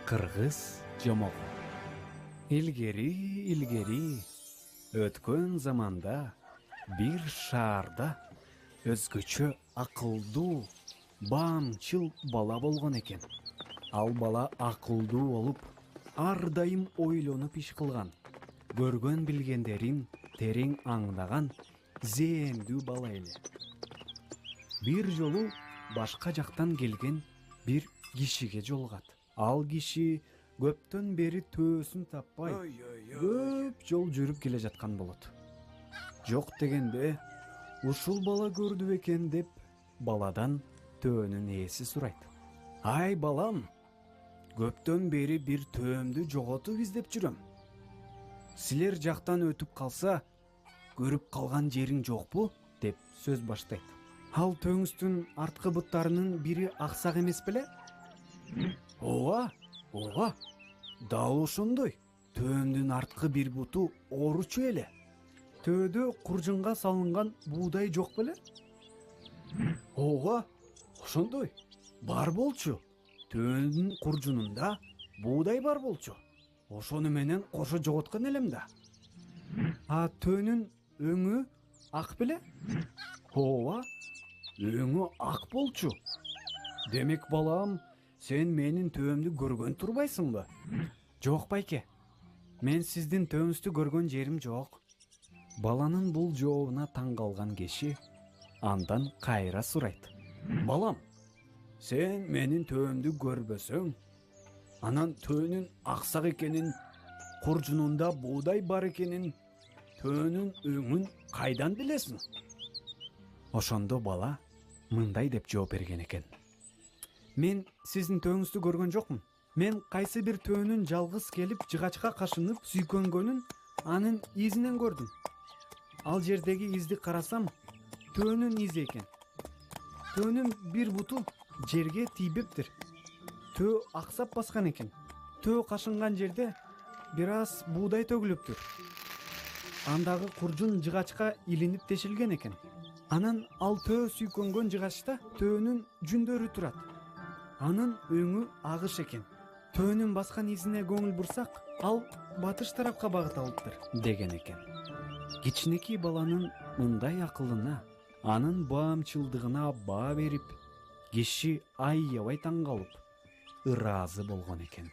Кыргыз жомогу. Илгери өткөн заманда бир шаарда өзгөчө акылдуу, баамчыл бала болгон экен. Ал бала акылдуу болуп, ар дайым ойлонуп иш кылган, көргөн билгендерин терең аңдаган зээндүү бала эле. Бир жолу башка жактан келген бир кишиге жолугат. Ал киши көптөн бери төөсүн таппай, көп жол жүрүп келе жаткан болот. Жок дегенде, ушул бала көрдү экен деп, баладан төөнүн ээси сурайт. Ай балам, көптөн бери бир төөмдү жоготуп издеп жүрөм. Силер жактан өтүп калса, көрүп калган жериң жокпу? Деп сөз баштайт. Ал төөңүздүн арткы буттарынын бири аксак эмес беле? Ооба, дал ошондой. Төөмдүн арткы бир буту ооручу эле. Төөдө куржунга салынган буудай жок беле? Ооба, ошондой. Бар болчу. Төөмдүн куржунунда буудай бар болчу. Ошону менен кошо жоготкон элем да. А төөнүн өңү ак беле? Ооба, өңү ак болчу. Демек балам, сен менин төөмдү көргөн турбайсыңбы? Жок байке, мен сиздин төөңүздү көргөн жерим жок. Баланын бул жообуна таң калган киши андан кайра сурайт. Балам, сен менин төөмдү көрбөсөң, анан төөнүн аксак экенин, куржунунда буудай бар экенин, төөнүн өңүн кайдан билесиң? Ошондо бала мындай деп жооп берген экен. Мен сиздин төөңүздү көргөн жокмун. Мен кайсы бир төөнүн жалгыз келип жыгачка кашынып сүйкөнгөнүн анын изинен көрдүм. Ал жердеги изди карасам, төөнүн изи экен. Төөнүн бир буту жерге тийбептир. Төө аксап баскан экен. Төө кашынган жерде бир аз буудай төгүлүптүр. Андагы куржун жыгачка илинип тешилген экен. Анан ал төө сүйкөнгөн жыгачта төөнүн жүндөрү турат. Анын өңү агыш экен. Төөнүн баскан изине көңүл бурсак, ал батыш тарапка багыт алыптыр, деген экен. Кичинекей баланын мындай акылына, анын баамчылдыгына баа берип, киши аябай таң калып, ыраазы болгон экен.